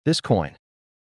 This coin,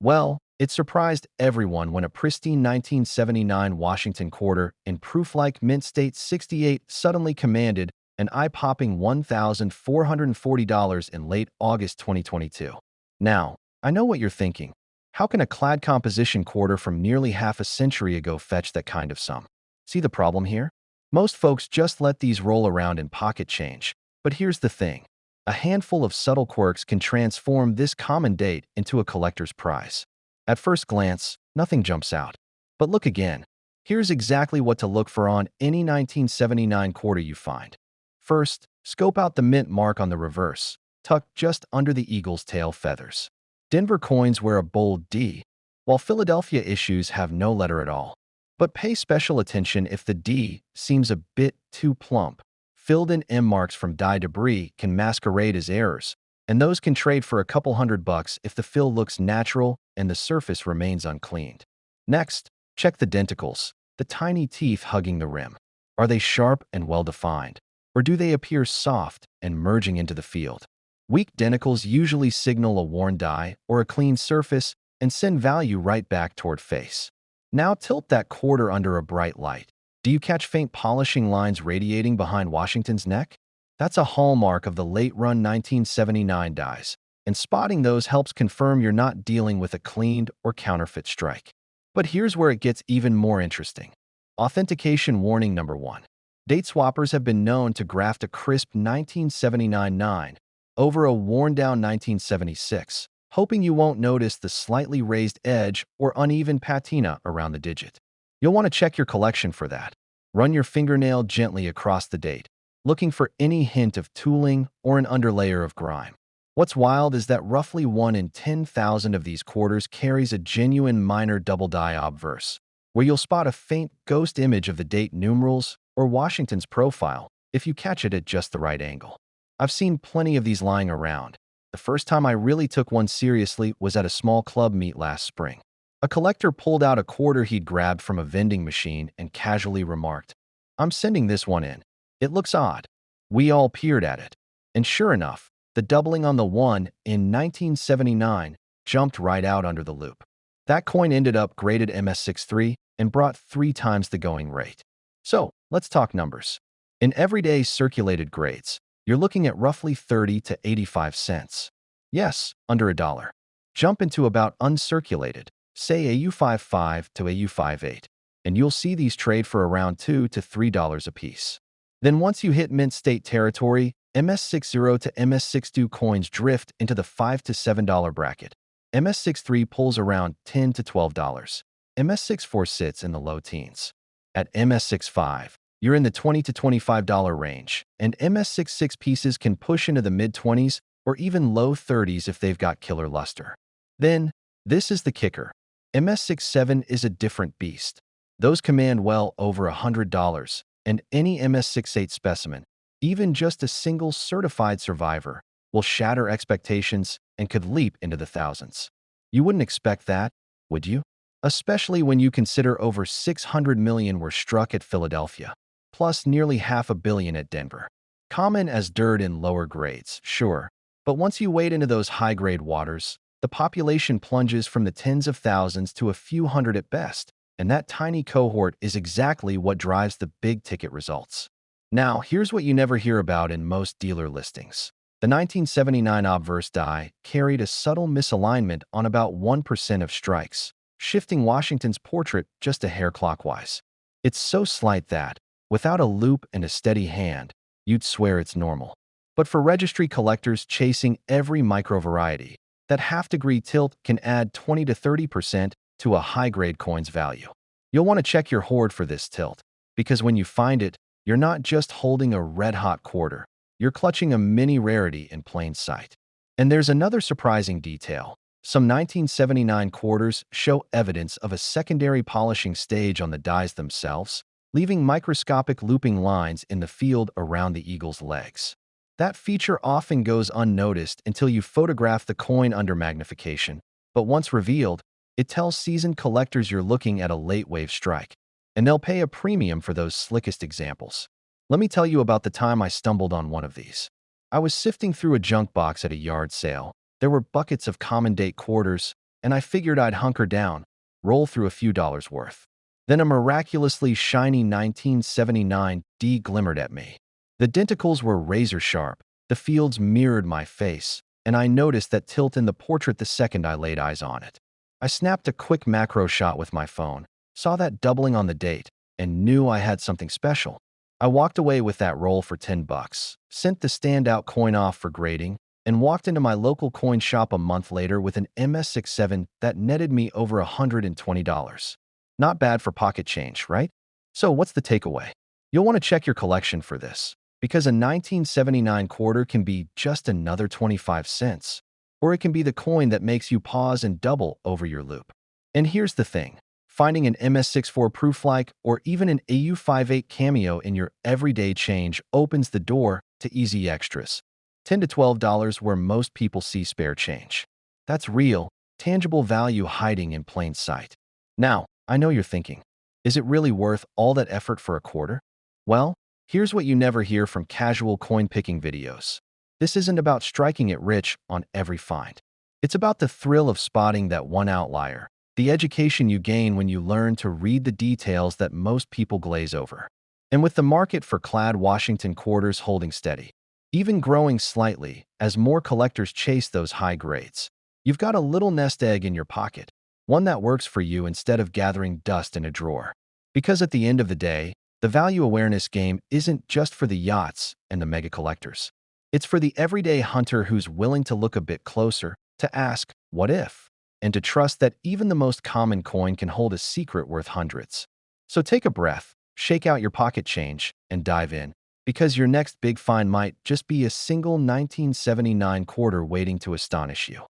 well, it surprised everyone when a pristine 1979 Washington quarter in proof-like mint state 68 suddenly commanded an eye-popping $1,440 in late August 2022. Now, I know what you're thinking. How can a clad composition quarter from nearly half a century ago fetch that kind of sum? See the problem here? Most folks just let these roll around in pocket change. But here's the thing. A handful of subtle quirks can transform this common date into a collector's prize. At first glance, nothing jumps out. But look again. Here's exactly what to look for on any 1979 quarter you find. First, scope out the mint mark on the reverse, tucked just under the eagle's tail feathers. Denver coins wear a bold D, while Philadelphia issues have no letter at all. But pay special attention if the D seems a bit too plump. Filled-in M marks from die debris can masquerade as errors, and those can trade for a couple $100 if the fill looks natural and the surface remains uncleaned. Next, check the denticles, the tiny teeth hugging the rim. Are they sharp and well-defined, or do they appear soft and merging into the field? Weak denticles usually signal a worn die or a clean surface and send value right back toward face. Now tilt that quarter under a bright light. Do you catch faint polishing lines radiating behind Washington's neck? That's a hallmark of the late-run 1979 dies, and spotting those helps confirm you're not dealing with a cleaned or counterfeit strike. But here's where it gets even more interesting. Authentication warning number 1. Date swappers have been known to graft a crisp 1979-9 over a worn-down 1976, hoping you won't notice the slightly raised edge or uneven patina around the digit. You'll want to check your collection for that. Run your fingernail gently across the date, looking for any hint of tooling or an underlayer of grime. What's wild is that roughly 1 in 10,000 of these quarters carries a genuine minor double die obverse, where you'll spot a faint ghost image of the date numerals or Washington's profile if you catch it at just the right angle. I've seen plenty of these lying around. The first time I really took one seriously was at a small club meet last spring. A collector pulled out a quarter he'd grabbed from a vending machine and casually remarked, "I'm sending this one in. It looks odd." We all peered at it. And sure enough, the doubling on the 1 in 1979 jumped right out under the loop. That coin ended up graded MS63 and brought 3 times the going rate. So, let's talk numbers. In everyday circulated grades, you're looking at roughly 30 to 85 cents. Yes, under $1. Jump into about uncirculated, say AU55 to AU58, and you'll see these trade for around $2 to $3 a piece. Then once you hit mint state territory, MS60 to MS62 coins drift into the $5 to $7 bracket. MS63 pulls around $10 to $12. MS64 sits in the low teens. At MS65, you're in the $20 to $25 range, and MS66 pieces can push into the mid-20s or even low 30s if they've got killer luster. Then, this is the kicker. MS67 is a different beast. Those command well over $100, and any MS68 specimen, even just a single certified survivor, will shatter expectations and could leap into the thousands. You wouldn't expect that, would you? Especially when you consider over 600 million were struck at Philadelphia, plus nearly $500 million at Denver. Common as dirt in lower grades, sure, but once you wade into those high-grade waters, the population plunges from the tens of thousands to a few hundred at best, and that tiny cohort is exactly what drives the big-ticket results. Now, here's what you never hear about in most dealer listings. The 1979 obverse die carried a subtle misalignment on about 1% of strikes, shifting Washington's portrait just a hair clockwise. It's so slight that, without a loop and a steady hand, you'd swear it's normal. But for registry collectors chasing every micro-variety, that half-degree tilt can add 20 to 30% to a high-grade coin's value. You'll want to check your hoard for this tilt, because when you find it, you're not just holding a red-hot quarter, you're clutching a mini rarity in plain sight. And there's another surprising detail. Some 1979 quarters show evidence of a secondary polishing stage on the dies themselves, leaving microscopic looping lines in the field around the eagle's legs. That feature often goes unnoticed until you photograph the coin under magnification, but once revealed, it tells seasoned collectors you're looking at a late-wave strike, and they'll pay a premium for those slickest examples. Let me tell you about the time I stumbled on one of these. I was sifting through a junk box at a yard sale, There were buckets of common date quarters, and I figured I'd hunker down, roll through a few dollars worth. Then a miraculously shiny 1979 D glimmered at me. The denticles were razor sharp, the fields mirrored my face, and I noticed that tilt in the portrait the second I laid eyes on it. I snapped a quick macro shot with my phone, saw that doubling on the date, and knew I had something special. I walked away with that roll for $10, sent the standout coin off for grading, and walked into my local coin shop a month later with an MS67 that netted me over $120. Not bad for pocket change, right? So what's the takeaway? You'll want to check your collection for this, because a 1979 quarter can be just another 25 cents, or it can be the coin that makes you pause and double over your loop. And here's the thing. Finding an MS64 proof-like or even an AU58 cameo in your everyday change opens the door to easy extras. $10 to $12 where most people see spare change. That's real, tangible value hiding in plain sight. Now, I know you're thinking, is it really worth all that effort for a quarter? Well, here's what you never hear from casual coin-picking videos. This isn't about striking it rich on every find. It's about the thrill of spotting that one outlier, the education you gain when you learn to read the details that most people glaze over. And with the market for clad Washington quarters holding steady, even growing slightly as more collectors chase those high grades, you've got a little nest egg in your pocket, one that works for you instead of gathering dust in a drawer. Because at the end of the day, the value awareness game isn't just for the yachts and the mega collectors. It's for the everyday hunter who's willing to look a bit closer, to ask, what if? And to trust that even the most common coin can hold a secret worth hundreds. So take a breath, shake out your pocket change, and dive in, because your next big find might just be a single 1979 quarter waiting to astonish you.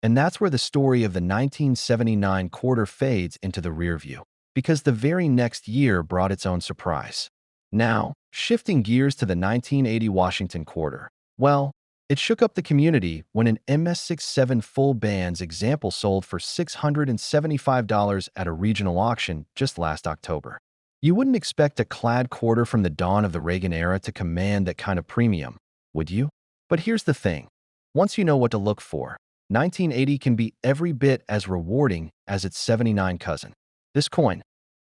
And that's where the story of the 1979 quarter fades into the rear view, because the very next year brought its own surprise. Now, shifting gears to the 1980 Washington quarter, well, it shook up the community when an MS67 full bands example sold for $675 at a regional auction just last October. You wouldn't expect a clad quarter from the dawn of the Reagan era to command that kind of premium, would you? But here's the thing. Once you know what to look for, 1980 can be every bit as rewarding as its 79 cousin. This coin,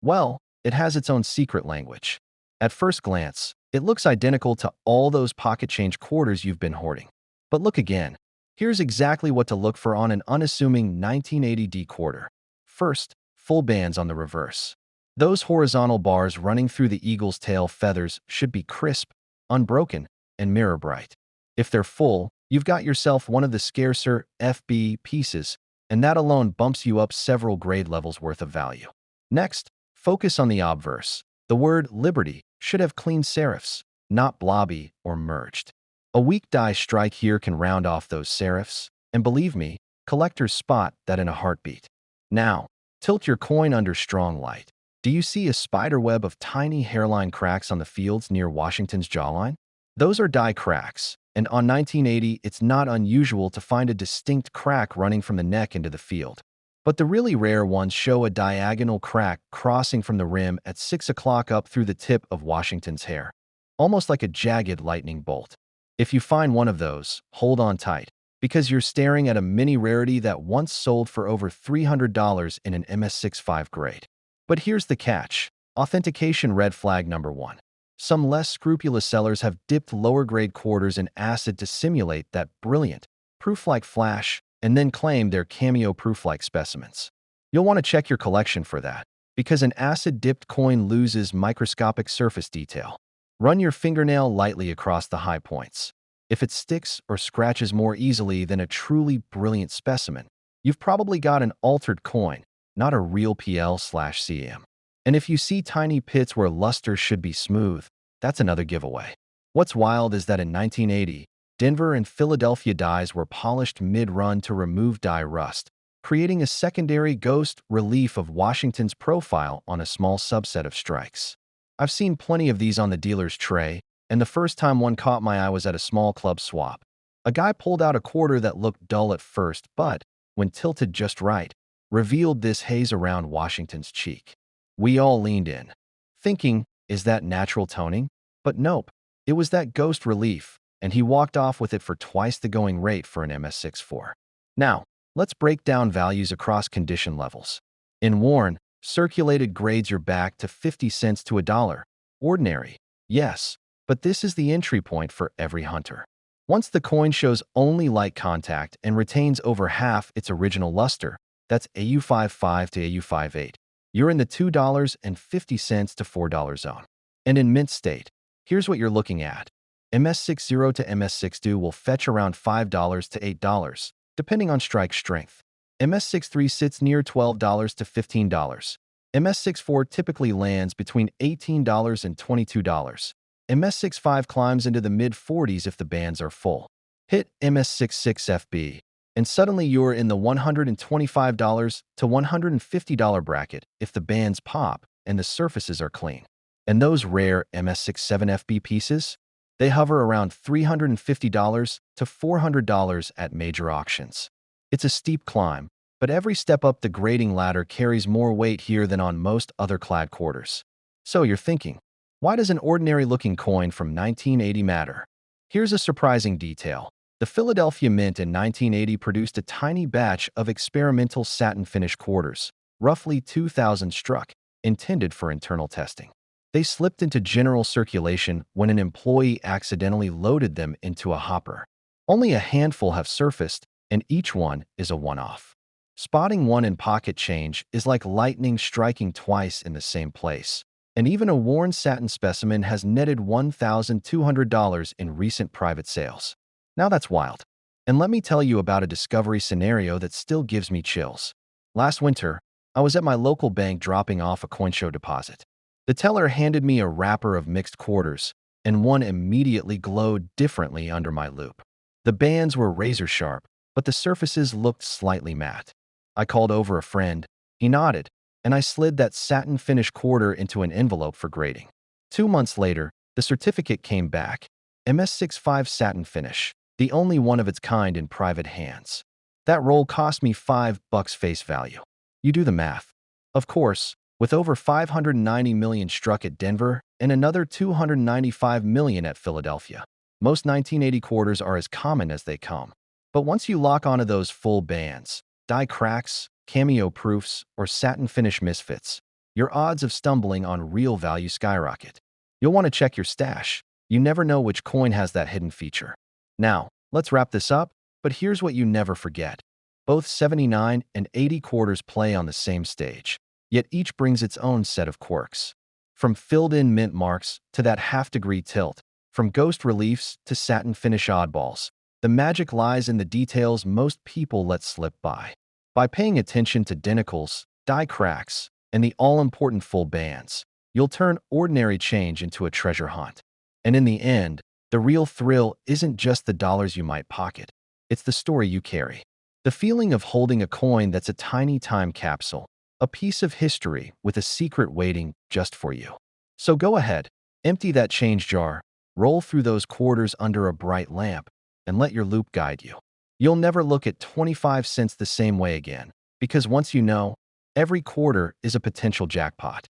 well, it has its own secret language. At first glance, it looks identical to all those pocket change quarters you've been hoarding. But look again. Here's exactly what to look for on an unassuming 1980 D quarter. First, full bands on the reverse. Those horizontal bars running through the eagle's tail feathers should be crisp, unbroken, and mirror bright. If they're full, you've got yourself one of the scarcer FB pieces, and that alone bumps you up several grade levels worth of value. Next, focus on the obverse. The word Liberty should have clean serifs, not blobby or merged. A weak die strike here can round off those serifs, and believe me, collectors spot that in a heartbeat. Now, tilt your coin under strong light. Do you see a spider web of tiny hairline cracks on the fields near Washington's jawline? Those are die cracks, and on 1980, it's not unusual to find a distinct crack running from the neck into the field. But the really rare ones show a diagonal crack crossing from the rim at 6 o'clock up through the tip of Washington's hair, almost like a jagged lightning bolt. If you find one of those, hold on tight, because you're staring at a mini rarity that once sold for over $300 in an MS65 grade. But here's the catch. Authentication red flag number 1. Some less scrupulous sellers have dipped lower-grade quarters in acid to simulate that brilliant, proof-like flash, and then claim they're cameo proof-like specimens. You'll want to check your collection for that, because an acid-dipped coin loses microscopic surface detail. Run your fingernail lightly across the high points. If it sticks or scratches more easily than a truly brilliant specimen, you've probably got an altered coin, not a real PL/CM. And if you see tiny pits where luster should be smooth, that's another giveaway. What's wild is that in 1980, Denver and Philadelphia dies were polished mid-run to remove die rust, creating a secondary ghost relief of Washington's profile on a small subset of strikes. I've seen plenty of these on the dealer's tray, and the first time one caught my eye was at a small club swap. A guy pulled out a quarter that looked dull at first, but, when tilted just right, revealed this haze around Washington's cheek. We all leaned in, thinking, is that natural toning? But nope, it was that ghost relief, and he walked off with it for twice the going rate for an MS64. Now, let's break down values across condition levels. In worn, circulated grades you're back to 50 cents to $1. Ordinary, yes, but this is the entry point for every hunter. Once the coin shows only light contact and retains over half its original luster, that's AU55 to AU58, you're in the $2.50 to $4 zone. And in mint state, here's what you're looking at. MS60 to MS62 will fetch around $5 to $8, depending on strike strength. MS63 sits near $12 to $15. MS64 typically lands between $18 and $22. MS65 climbs into the mid-40s if the bands are full. Hit MS66FB, and suddenly you're in the $125 to $150 bracket if the bands pop and the surfaces are clean. And those rare MS67FB pieces, they hover around $350 to $400 at major auctions. It's a steep climb, but every step up the grading ladder carries more weight here than on most other clad quarters. So you're thinking, why does an ordinary-looking coin from 1980 matter? Here's a surprising detail. The Philadelphia Mint in 1980 produced a tiny batch of experimental satin finish quarters, roughly 2,000 struck, intended for internal testing. They slipped into general circulation when an employee accidentally loaded them into a hopper. Only a handful have surfaced, and each one is a one-off. Spotting one in pocket change is like lightning striking twice in the same place. And even a worn satin specimen has netted $1,200 in recent private sales. Now that's wild. And let me tell you about a discovery scenario that still gives me chills. Last winter, I was at my local bank dropping off a CoinShow deposit. The teller handed me a wrapper of mixed quarters, and one immediately glowed differently under my loupe. The bands were razor sharp, but the surfaces looked slightly matte. I called over a friend. He nodded, and I slid that satin finish quarter into an envelope for grading. 2 months later, the certificate came back. MS65 satin finish, the only one of its kind in private hands. That roll cost me $5 face value. You do the math. Of course, with over 590 million struck at Denver and another 295 million at Philadelphia, most 1980 quarters are as common as they come. But once you lock onto those full bands, die cracks, cameo proofs, or satin finish misfits, your odds of stumbling on real value skyrocket. You'll want to check your stash. You never know which coin has that hidden feature. Now, let's wrap this up, but here's what you never forget. Both 79 and 80 quarters play on the same stage, yet each brings its own set of quirks. From filled-in mint marks to that half-degree tilt, from ghost reliefs to satin finish oddballs, the magic lies in the details most people let slip by. By paying attention to denticles, die cracks, and the all-important full bands, you'll turn ordinary change into a treasure hunt. And in the end, the real thrill isn't just the dollars you might pocket. It's the story you carry. The feeling of holding a coin that's a tiny time capsule, a piece of history with a secret waiting just for you. So go ahead, empty that change jar, roll through those quarters under a bright lamp, and let your loupe guide you. You'll never look at 25 cents the same way again, because once you know, every quarter is a potential jackpot.